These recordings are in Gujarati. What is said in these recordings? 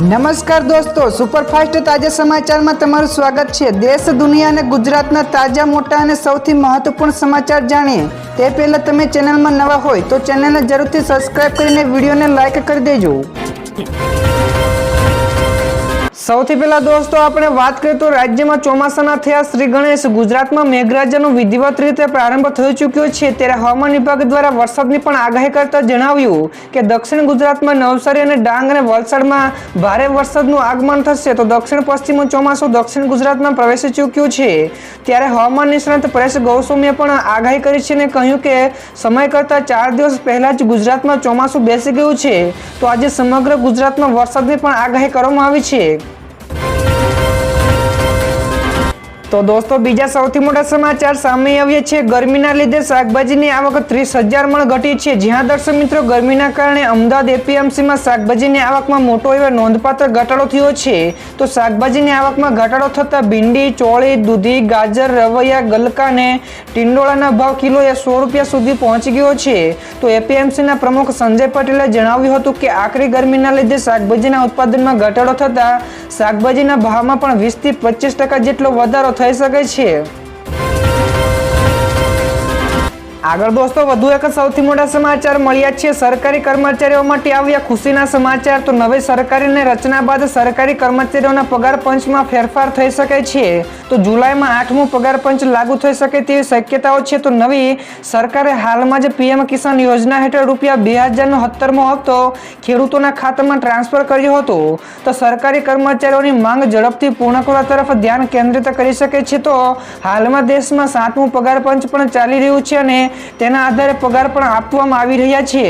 નમસ્કાર દોસ્તો, સુપરફાસ્ટ તાજા સમાચારમાં તમારું સ્વાગત છે। દેશ, દુનિયા અને ગુજરાતના તાજા, મોટા અને સૌથી મહત્વપૂર્ણ સમાચાર જાણીએ તે પહેલાં તમે ચેનલમાં નવા હોય તો ચેનલને જરૂરથી સબસ્ક્રાઇબ કરીને વિડીયોને લાઇક કરી દેજો। સૌથી પહેલા દોસ્તો આપણે વાત કરીએ તો રાજ્યમાં ચોમાસાના થયા શ્રી ગણેશ। ગુજરાતમાં મેઘરાજાનો વિધિવત રીતે પ્રારંભ થઈ ચૂક્યો છે, ત્યારે હવામાન વિભાગ દ્વારા વરસાદની પણ આગાહી કરતા જણાવ્યું કે દક્ષિણ ગુજરાતમાં નવસારી અને ડાંગ અને વલસાડમાં ભારે વરસાદનું આગમન થશે, તો દક્ષિણ પશ્ચિમ ચોમાસું દક્ષિણ ગુજરાતમાં પ્રવેશી ચૂક્યું છે। ત્યારે હવામાન નિષ્ણાત પરેશ ગૌસ્વામીએ પણ આગાહી કરી છે અને કહ્યું કે સમય કરતાં 4 દિવસ પહેલા જ ગુજરાતમાં ચોમાસું બેસી ગયું છે, તો આજે સમગ્ર ગુજરાતમાં વરસાદની પણ આગાહી કરવામાં આવી છે। તો દોસ્તો બીજા સૌથી મોટા સમાચાર સામે આવ્યા છે। ગરમીના લીધે શાકભાજીની આવક 30,000 મણ ઘટી છે। જ્યાં દર્શક મિત્રો ગરમીના કારણે અમદાવાદ એપીએમસીમાં શાકભાજીની આવકમાં મોટો એવો નોંધપાત્ર ઘટાડો થયો છે, તો શાકભાજીની આવકમાં ઘટાડો થતાં ભીંડી, ચોળી, દૂધી, ગાજર, રવૈયા, ગલકા અને ટીંડોળાના ભાવ કિલોએ 100 રૂપિયા સુધી પહોંચી ગયો છે। તો એપીએમસીના પ્રમુખ સંજય પટેલે જણાવ્યું હતું કે આકરી ગરમીના લીધે શાકભાજીના ઉત્પાદનમાં ઘટાડો થતાં શાકભાજીના ભાવમાં પણ 20 થી 25% જેટલો વધારો થઈ શકે છે। આગળ દોસ્તો વધુ એક સૌથી મોટા સમાચાર મળ્યા છે। સરકારી કર્મચારીઓ માટે આવ્યા ખુશીના સમાચાર। તો નવી સરકારની રચના બાદ સરકારી કર્મચારીઓના પગાર પંચમાં ફેરફાર થઈ શકે છે। તો જુલાઈમાં 8મું પગાર પંચ લાગુ થઈ શકે તેવી શક્યતાઓ છે। તો નવી સરકારે હાલમાં જ પીએમ કિસાન યોજના હેઠળ રૂપિયા 2,000નો 17મો હપ્તો ખેડૂતોના ખાતામાં ટ્રાન્સફર કર્યો હતો। તો સરકારી કર્મચારીઓની માંગ ઝડપથી પૂર્ણ કરવા તરફ ધ્યાન કેન્દ્રિત કરી શકે છે। તો હાલમાં દેશમાં 7મું પગાર પંચ પણ ચાલી રહ્યું છે અને તેના આધારે પગાર પણ આપવામાં આવી રહ્યા છે।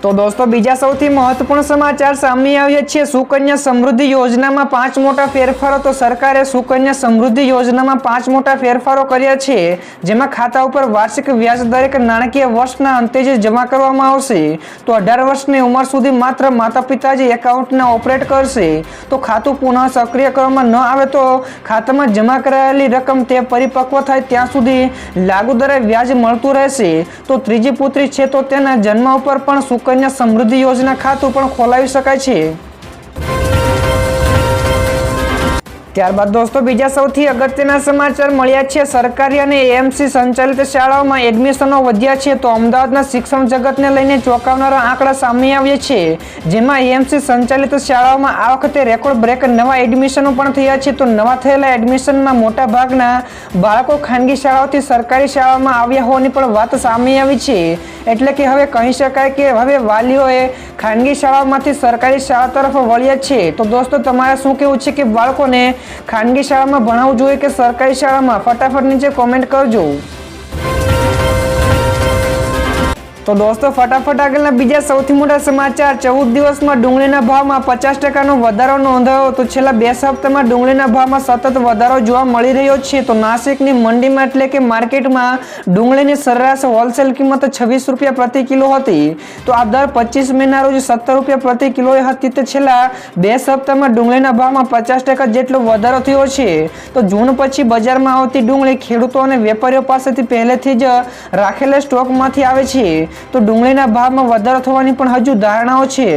તો દોસ્તો બીજા સૌથી મહત્વપૂર્ણ સમાચાર સામે આવ્યા છે। સુકન્યા સમૃદ્ધિ યોજનામાં 5 મોટા ફેરફારો। તો સરકારે સુકન્યા સમૃદ્ધિ યોજનામાં 5 મોટા ફેરફારો કર્યા છે, જેમાં ખાતા ઉપર વાર્ષિક વ્યાજ દરેક નાણાકીય વર્ષના અંતે જ જમા કરવામાં આવશે। તો 18 વર્ષની ઉંમર સુધી માત્ર માતા પિતા જ એકાઉન્ટને ઓપરેટ કરશે। તો ખાતું પુનઃ સક્રિય કરવામાં ન આવે તો ખાતામાં જમા કરાયેલી રકમ તે પરિપક્વ થાય ત્યાં સુધી લાગુ દરે વ્યાજ મળતું રહેશે। તો ત્રીજી પુત્રી છે તો તેના જન્મ ઉપર પણ સુકન્યા સમૃદ્ધિ યોજના ખાતું પણ ખોલાવી શકાય છે। ત્યારબાદ દોસ્તો બીજા સૌથી અગત્યના સમાચાર મળ્યા છે। સરકારી અને એએમસી સંચાલિત શાળાઓમાં એડમિશનો વધ્યા છે। તો અમદાવાદના શિક્ષણ જગતને લઈને ચોંકાવનારા આંકડા સામે આવ્યા છે, જેમાં એએમસી સંચાલિત શાળાઓમાં આ વખતે રેકોર્ડ બ્રેક નવા એડમિશનો પણ થયા છે। તો નવા થયેલા એડમિશનમાં મોટા ભાગના બાળકો ખાનગી શાળાઓથી સરકારી શાળાઓમાં આવ્યા હોવાની પણ વાત સામે આવી છે। એટલે કે હવે કહી શકાય કે હવે વાલીઓએ ખાનગી શાળાઓમાંથી સરકારી શાળા તરફ વળ્યા છે। તો દોસ્તો તમારે શું કહેવું છે કે બાળકોને ખાનગી શાળામાં ભણાવવું જોઈએ કે સરકારી શાળામાં? ફટાફટ નીચે કોમેન્ટ કરજો। તો દોસ્તો ફટાફટ આગળના બીજા સૌથી મોટા સમાચાર। 14 દિવસમાં ડુંગળીના ભાવમાં 50%નો વધારો નોંધાયો। તો છેલ્લા 2 સપ્તાહમાં ડુંગળીના ભાવમાં સતત વધારો જોવા મળી રહ્યો છે। તો નાસિકની મંડીમાં એટલે કે માર્કેટમાં ડુંગળીની સરેરાશ હોલસેલ કિંમત 26 રૂપિયા પ્રતિ કિલો હતી। તો આ દર 25 મેના રોજ 17 રૂપિયા પ્રતિ કિલોએ હતી। તો છેલ્લા 2 સપ્તાહમાં ડુંગળીના ભાવમાં 50% જેટલો વધારો થયો છે। તો જૂન પછી બજારમાં આવતી ડુંગળી ખેડૂતો અને વેપારીઓ પાસેથી પહેલેથી જ રાખેલા સ્ટોકમાંથી આવે છે। તો ડુંગળીના ભાવમાં વધારો થવાની પણ હજુ ધારણાઓ છે।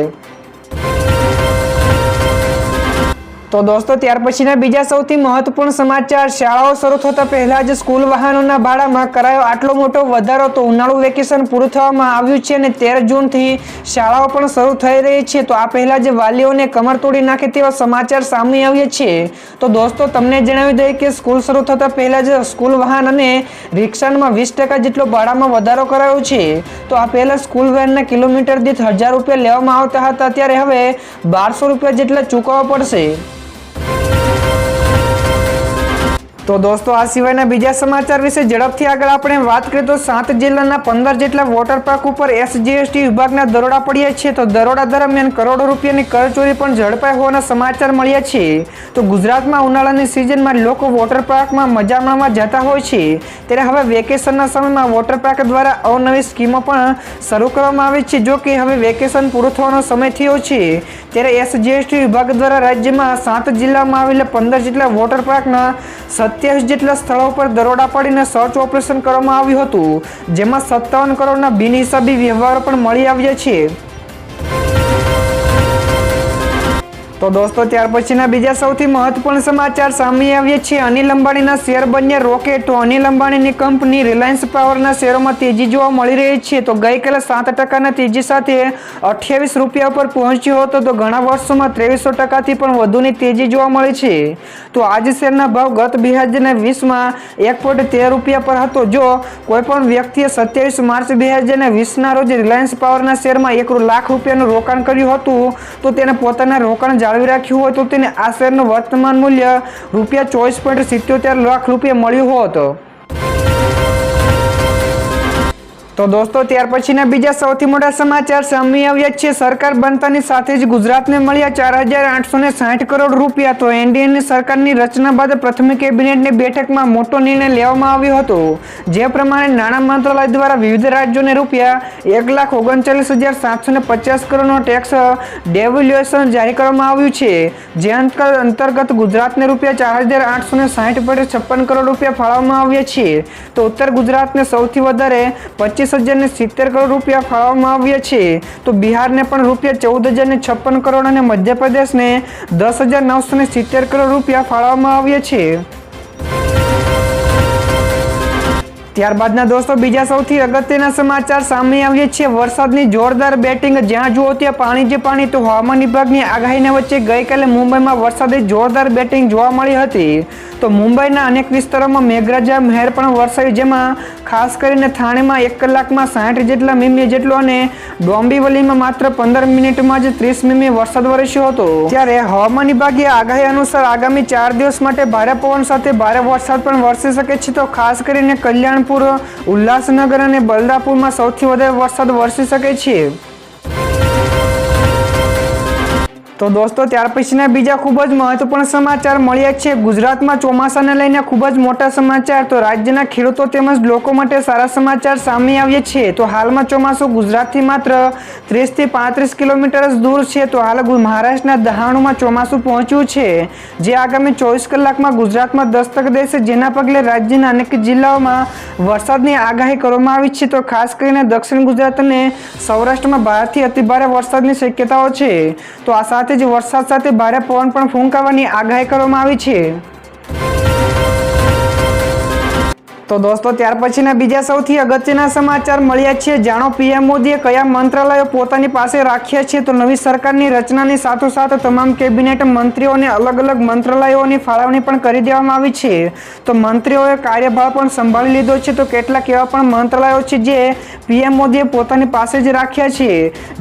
તો દોસ્તો ત્યાર પછીના બીજા સૌથી મહત્વપૂર્ણ સમાચાર। શાળાઓ શરૂ થતા પહેલા જ સ્કૂલ વાહનોના ભાડામાં કરાયો આટલો મોટો વધારો। તો ઉનાળુ વેકેશન પૂરું થવામાં આવ્યું છે અને 13 જૂનથી શાળાઓ પણ શરૂ થઈ રહી છે। તો આ પહેલા જ વાલીઓને કમર તોડી નાખે તેવા સમાચાર સામે આવ્યા છે। તો દોસ્તો તમને જણાવી દઈએ કે સ્કૂલ શરૂ થતા પહેલા જ સ્કૂલ વાહન અને રિક્ષામાં 20% જેટલો ભાડામાં વધારો કરાયો છે। તો આ પહેલા સ્કૂલ વેનના કિલોમીટર દીઠ 1,000 રૂપિયા લેવામાં આવતા હતા, ત્યારે હવે 1200 રૂપિયા જેટલા ચૂકવવા પડશે। તો દોસ્તો આ સિવાયના બીજા સમાચાર વિશે ઝડપથી આગળ આપણે વાત કરીએ તો 7 જિલ્લાના 15 જેટલા વોટર પાર્ક ઉપર એસજીએસટી વિભાગના દરોડા પડ્યા છે। તો દરોડા દરમિયાન કરોડો રૂપિયાની કરચોરી પણ ઝડપાઈ હોવાના સમાચાર મળ્યા છે। તો ગુજરાતમાં ઉનાળાની સિઝનમાં લોકો વોટર પાર્કમાં મજા માણવા જતા હોય છે, ત્યારે હવે વેકેશનના સમયમાં વોટર પાર્ક દ્વારા અવનવી સ્કીમો પણ શરૂ કરવામાં આવી છે। જો કે હવે વેકેશન પૂરું થવાનો સમય થયો છે, ત્યારે એસજીએસટી વિભાગ દ્વારા રાજ્યમાં 7 જિલ્લામાં આવેલા 15 જેટલા વોટર પાર્કના 27 જેટલા સ્થળો પર દરોડા પાડીને સર્ચ ઓપરેશન કરવામાં આવ્યું હતું, જેમાં 57 કરોડના બિનહિસાબી વ્યવહારો પણ મળી આવ્યા છે। તો દોસ્તો ત્યાર પછીના બીજા સૌથી મહત્વપૂર્ણ સમાચાર સામે આવ્યા છે. અનિલ અંબાણીના શેર બન્યા રોકેટ. તો અનિલ અંબાણીની કંપની રિલાયન્સ પાવરના શેરોમાં તેજી જોવા મળી રહી છે. તો ગઈકાલે 7% તેજી સાથે 28 રૂપિયા પર પહોંચ્યો હતો. તો ઘણા વર્ષોમાં 2300%થી પણ વધુની તેજી જોવા મળી છે. તો આજે શેરના ભાવ ગત 2020માં 1.13 રૂપિયા પર હતો. જો કોઈ પણ વ્યક્તિએ 27 માર્ચ 2020ના રોજ રિલાયન્સ પાવરના શેરમાં 1 લાખ રૂપિયાનું રોકાણ કર્યું હતું તો તેને પોતાના રોકાણ જાળવી રાખ્યું હોય તો તેને આ શેરનું વર્તમાન મૂલ્ય ₹24.77 લાખ રૂપિયા મળ્યું હોત. તો દોસ્તો ત્યાર પછીના બીજા સૌથી મોટા સમાચાર સામે આવ્યા છે. સરકાર બનતાની સાથે જ ગુજરાતને મળ્યા 4,860 કરોડ રૂપિયા. તો એનડીએની સરકારની રચના બાદ પ્રથમ કેબિનેટની બેઠકમાં મોટો નિર્ણય લેવામાં આવ્યો હતો. જે પ્રમાણે નાણાં મંત્રાલય દ્વારા વિવિધ રાજ્યોને રૂપિયા 1,39,750 કરોડનો ટેક્સ ડેવલ્યુએશન જાહેર કરવામાં આવ્યું છે. જે અંતર્ગત ગુજરાતને રૂપિયા 4,860.56 કરોડ રૂપિયા ફાળવવામાં આવ્યા છે. તો ઉત્તર ગુજરાતને સૌથી વધારે 25,070 કરોડ રૂપિયા ફાળવવામાં આવ્યા છે. તો બિહારને પણ રૂપિયા 14,056 કરોડ અને મધ્યપ્રદેશને 10,970 કરોડ રૂપિયા ફાળવવામાં આવ્યા છે. ત્યારબાદના દોસ્તો બીજા સૌથી અગત્યના સમાચાર સામે આવ્યા છે. વરસાદની જોરદાર બેટિંગ. જ્યાં જુઓ ત્યાં પાણી જ પાણી. તો હવામાન વિભાગની આગાહીના વચ્ચે ગઈકાલે મુંબઈમાં વરસાદે જોરદાર બેટિંગ જોવા મળી હતી. તો મુંબઈના અનેક વિસ્તારોમાં મેઘરાજા મહેર પણ વરસાવી, જેમાં ખાસ કરીને થાણેમાં 1 કલાકમાં 60 જેટલા મીમી જેટલો અને ડોંબિવલીમાં માત્ર 15 મિનિટમાં જ 30 મીમી વરસાદ વરસ્યો હતો. ત્યારે હવામાન વિભાગે આગાહી અનુસાર આગામી 4 દિવસ માટે ભારે પવન સાથે ભારે વરસાદ પણ વરસી શકે છે. તો ખાસ કરીને કલ્યાણપુર, ઉલ્લાસનગર અને બલરાપુરમાં સૌથી વધારે વરસાદ વરસી શકે છે. તો દોસ્તો ત્યાર પછીના બીજા ખૂબ જ મહત્વપૂર્ણ સમાચાર મળ્યા છે. ગુજરાતમાં ચોમાસાને લઈને ખૂબ જ મોટા સમાચાર. તો રાજ્યના ખેડૂતો તેમજ લોકો માટે સારા સમાચાર સામે આવ્યા છે. તો હાલમાં ચોમાસું ગુજરાતથી માત્ર 30 થી 35 કિલોમીટર જ દૂર છે. તો હાલ મહારાષ્ટ્રના દહાણુમાં ચોમાસું પહોંચ્યું છે, જે આગામી 24 કલાકમાં ગુજરાતમાં દસ્તક દેશે. જેના પગલે રાજ્યના અનેક જિલ્લાઓમાં વરસાદની આગાહી કરવામાં આવી છે. તો ખાસ કરીને દક્ષિણ ગુજરાત અને સૌરાષ્ટ્રમાં ભારેથી અતિભારે વરસાદની શક્યતાઓ છે. તો આ સાથે જ વરસાદ સાથે ભારે પવન પણ ફૂંકાવાની આગાહી કરવામાં આવી છે. તો દોસ્તો ત્યાર પછીના બીજા સૌથી અગત્યના સમાચાર મળ્યા છે. જાણો પીએમ મોદીએ કયા મંત્રાલયો પોતાની પાસે રાખ્યા છે. તો નવી સરકારની રચનાની સાથોસાથ તમામ કેબિનેટ મંત્રીઓને અલગ અલગ મંત્રાલયોની ફાળવણી પણ કરી દેવામાં આવી છે. તો મંત્રીઓએ કાર્યભાર પણ સંભાળી લીધો છે. તો કેટલાક એવા પણ મંત્રાલયો છે જે પીએમ મોદીએ પોતાની પાસે જ રાખ્યા છે,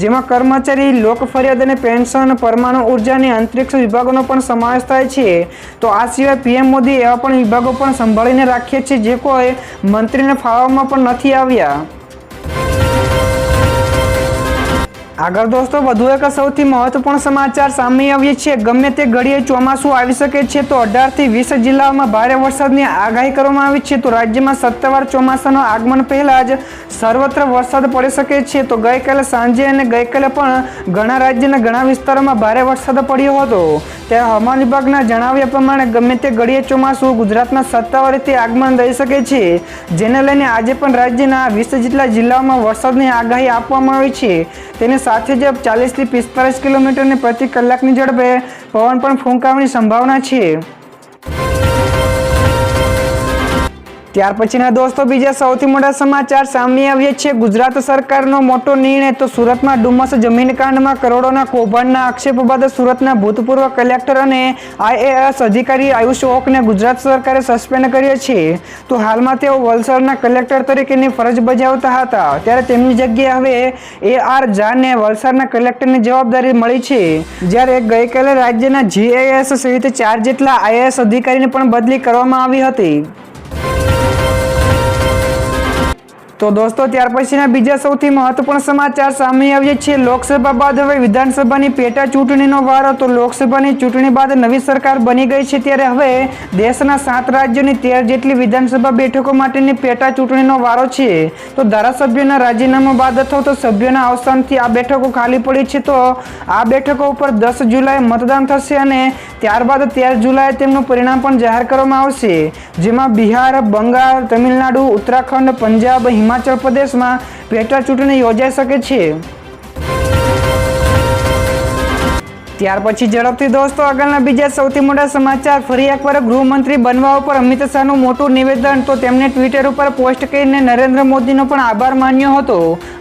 જેમાં કર્મચારી, લોક ફરિયાદ અને પેન્શન, પરમાણુ ઉર્જા અને અંતરિક્ષ વિભાગોનો પણ સમાવેશ થાય છે. તો આ સિવાય પીએમ મોદીએ એવા પણ વિભાગો પણ સંભાળીને રાખ્યા છે જે કોઈ મંત્રીને ફાળવવામાં પણ નથી આવ્યા. આગળ દોસ્તો વધુ એક સૌથી મહત્વપૂર્ણ સમાચાર સામે આવ્યા છે. ગમે તે ઘડીએ ચોમાસું આવી શકે છે. તો 18 થી 20 જિલ્લાઓમાં ભારે વરસાદની આગાહી કરવામાં આવી છે. તો રાજ્યમાં સત્તાવાર ચોમાસાનું આગમન પહેલા જ સર્વત્ર વરસાદ પડી શકે છે. તો ગઈકાલે સાંજે અને ગઈકાલે પણ ઘણા રાજ્યના ઘણા વિસ્તારોમાં ભારે વરસાદ પડ્યો હતો. ત્યારે હવામાન વિભાગના જણાવ્યા પ્રમાણે ગમે તે ઘડીએ ચોમાસું ગુજરાતમાં સત્તાવાર રીતે આગમન થઈ શકે છે, જેને લઈને આજે પણ રાજ્યના 20 જેટલા જિલ્લાઓમાં વરસાદની આગાહી આપવામાં આવી છે. તેની સાથે જ 40 થી 45 કિલોમીટર પ્રતિ કલાકની ઝડપે પવન પણ ફૂંકાવાની સંભાવના છે. ત્યાર પછીના દોસ્તો બીજા સૌથી મોટા સમાચાર સામે આવ્યા છે. ગુજરાત સરકારનો મોટો નિર્ણય. તો સુરતમાં ડુમસ જમીનકાંડમાં કરોડોના કૌભાંડના આક્ષેપો બાદ સુરતના ભૂતપૂર્વ કલેક્ટર અને IAS અધિકારી આયુષ ઓકને ગુજરાત સરકારે સસ્પેન્ડ કર્યા છે. તો હાલમાં તેઓ વલસાડના કલેક્ટર તરીકેની ફરજ બજાવતા હતા, ત્યારે તેમની જગ્યાએ હવે AR ઝાને વલસાડના કલેક્ટરની જવાબદારી મળી છે. જ્યારે ગઈકાલે રાજ્યના GIS સહિત 4 જેટલા IAS અધિકારીની પણ બદલી કરવામાં આવી હતી. તો દોસ્તો ત્યાર પછીના બીજા સૌથી મહત્વપૂર્ણ સમાચાર સામે આવ્યા છે. લોકસભા બાદ હવે વિધાનસભાની પેટા ચૂંટણીનો વારો. તો લોકસભાની ચૂંટણી બાદ નવી સરકાર બની ગઈ છે, ત્યારે હવે દેશના 7 રાજ્યોની 13 જેટલી વિધાનસભા બેઠકો માટેની પેટા ચૂંટણીનો વારો છે. તો ધારાસભ્યોના રાજીનામા બાદ અથવા તો સભ્યોના અવસાનથી આ બેઠકો ખાલી પડી છે. તો આ બેઠકો ઉપર 10 જુલાઈ મતદાન થશે અને ત્યારબાદ 13 જુલાઈએ તેમનું પરિણામ પણ જાહેર કરવામાં આવશે, જેમાં બિહાર, બંગાળ, તમિલનાડુ, ઉત્તરાખંડ, પંજાબ, હિમાચલ પ્રદેશમાં પેટા ચૂંટણી યોજાઈ શકે છે. ત્યાર પછી ઝડપથી દોસ્તો આગળના બીજા સૌથી મોટા સમાચાર. ફરી એકવાર ગૃહમંત્રી બનવા ઉપર અમિત શાહનું મોટું નિવેદન. તો તેમણે ટ્વિટર ઉપર પોસ્ટ કરીને નરેન્દ્ર મોદીનો પણ આભાર માન્યો હતો.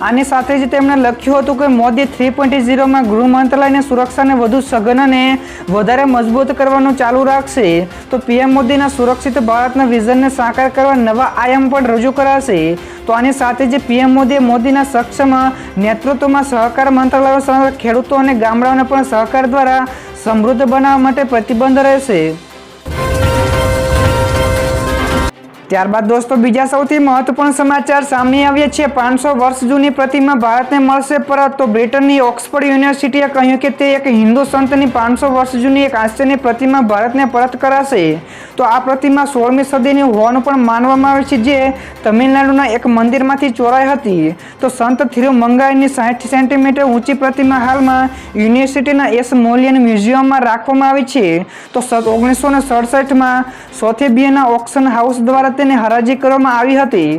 આની સાથે જ તેમણે લખ્યું હતું કે મોદી 3.0માં ગૃહ મંત્રાલયની સુરક્ષાને વધુ સઘન અને વધારે મજબૂત કરવાનું ચાલુ રાખશે. તો પીએમ મોદીના સુરક્ષિત ભારતના વિઝનને સાકાર કરવા નવા આયામ પણ રજૂ કરાશે. તો આની સાથે જ પીએમ મોદીના સક્ષમ નેતૃત્વમાં સહકાર મંત્રાલય સાથે ખેડૂતો અને ગામડાઓને પણ સહકાર દ્વારા સમૃદ્ધ બનાવવા માટે પ્રતિબદ્ધ રહેશે. ત્યારબાદ દોસ્તો બીજા સૌથી મહત્વપૂર્ણ સમાચાર સામે આવ્યા છે. 500 વર્ષ જૂની પ્રતિમા ભારતને મળશે પરત. તો બ્રિટનની ઓક્સફર્ડ યુનિવર્સિટીએ કહ્યું કે તે એક હિન્દુ સંતની 500 વર્ષ જૂની એક આશ્ચર્યની પ્રતિમા ભારતને પરત કરાશે. તો આ પ્રતિમા 16મી સદીની હોવાનું પણ માનવામાં આવે છે, જે તમિલનાડુના એક મંદિરમાંથી ચોરાઈ હતી. તો સંત થિરુમંગાઈની 60 સેન્ટીમીટર ઊંચી પ્રતિમા હાલમાં યુનિવર્સિટીના એસ મોલિયન મ્યુઝિયમમાં રાખવામાં આવી છે. તો 1967માં સોથેબિયાના ઓક્શન હાઉસ દ્વારા તેને હરાજી કરવામાં આવી હતી.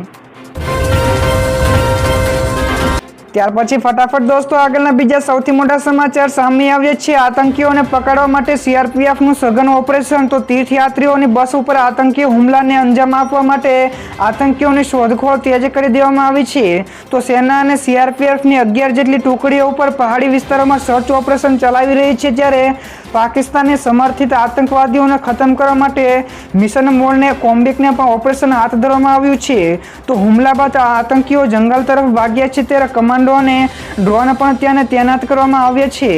ત્યાર પછી ફટાફટ દોસ્તો આગળના બીજા સૌથી મોટા સમાચાર સામે આવ્યા છે. આતંકીઓને પકડવા માટે સીઆરપીએફનું સઘન ઓપરેશન. તો તીર્થયાત્રીઓની બસ ઉપર આતંકી હુમલાને અંજામ આપવા માટે આતંકીઓની શોધખોળ તેજ કરી દેવામાં આવી છે. તો સેના અને સીઆરપીએફની 11 જેટલી ટુકડીઓ ઉપર પહાડી વિસ્તારોમાં સર્ચ ઓપરેશન ચલાવી રહી છે, જ્યારે પાકિસ્તાની સમર્થિત આતંકવાદીઓને ખતમ કરવા માટે મિશન મોડને કોમ્બેકને પણ ઓપરેશન હાથ ધરવામાં આવ્યું છે. તો હુમલા બાદ આતંકીઓ જંગલ તરફ ભાગ્યા છે, ત્યારે કમાન્ડો અને ડ્રોન પણ ત્યાં તૈનાત કરવામાં આવ્યા છે.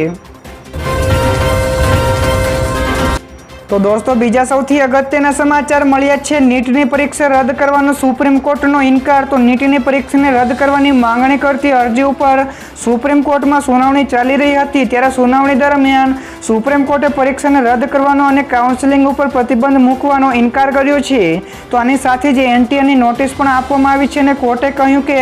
તો દોસ્તો બીજા સૌથી અગત્યના સમાચાર મળ્યા છે. નીટની પરીક્ષા રદ કરવાનો સુપ્રીમ કોર્ટનો ઇનકાર. તો નીટની પરીક્ષાને રદ કરવાની માંગણી કરતી અરજી ઉપર સુપ્રીમ કોર્ટમાં સુનાવણી ચાલી રહી હતી. ત્યારે સુનાવણી દરમિયાન સુપ્રીમ કોર્ટે પરીક્ષાને રદ કરવાનો અને કાઉન્સેલિંગ ઉપર પ્રતિબંધ મૂકવાનો ઇનકાર કર્યો છે. તો આની સાથે જ એનટીએની નોટિસ પણ આપવામાં આવી છે અને કોર્ટે કહ્યું કે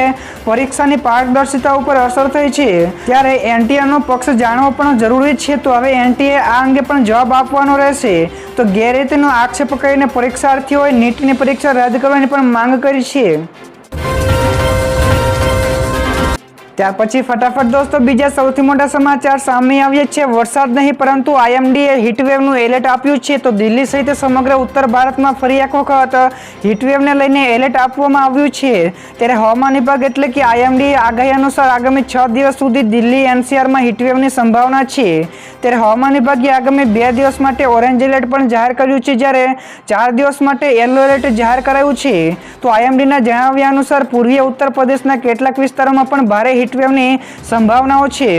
પરીક્ષાની પારદર્શિતા ઉપર અસર થઈ છે, ત્યારે એનટીએનો પક્ષ જાણવો પણ જરૂરી છે. તો હવે એનટીએ આ અંગે પણ જવાબ આપવાનો રહેશે. તો ગેરરીતિનો આક્ષેપ કરીને પરીક્ષાર્થીઓએ નીટની પરીક્ષા રદ કરવાની પણ માંગ કરી છે. ત્યાર પછી ફટાફટ દોસ્તો બીજા સૌથી મોટા સમાચાર સામે આવ્યા છે. વરસાદ નહીં પરંતુ આઈએમડીએ હીટવેવનું એલર્ટ આપ્યું છે. તો દિલ્હી સહિત સમગ્ર ઉત્તર ભારતમાં ફરી એક વખત હીટવેવને લઈને એલર્ટ આપવામાં આવ્યું છે. ત્યારે હવામાન વિભાગ એટલે કે આઈએમડીએ આગાહી અનુસાર આગામી 6 દિવસ સુધી દિલ્હી એનસીઆરમાં હીટવેવની સંભાવના છે. ત્યારે હવામાન વિભાગે આગામી 2 દિવસ માટે ઓરેન્જ એલર્ટ પણ જાહેર કર્યું છે, જ્યારે 4 દિવસ માટે યલો એલર્ટ જાહેર કરાયું છે. તો આઈએમડીના જણાવ્યા અનુસાર પૂર્વીય ઉત્તર પ્રદેશના કેટલાક વિસ્તારોમાં પણ ભારે હીટવેવની સંભાવનાઓ છે.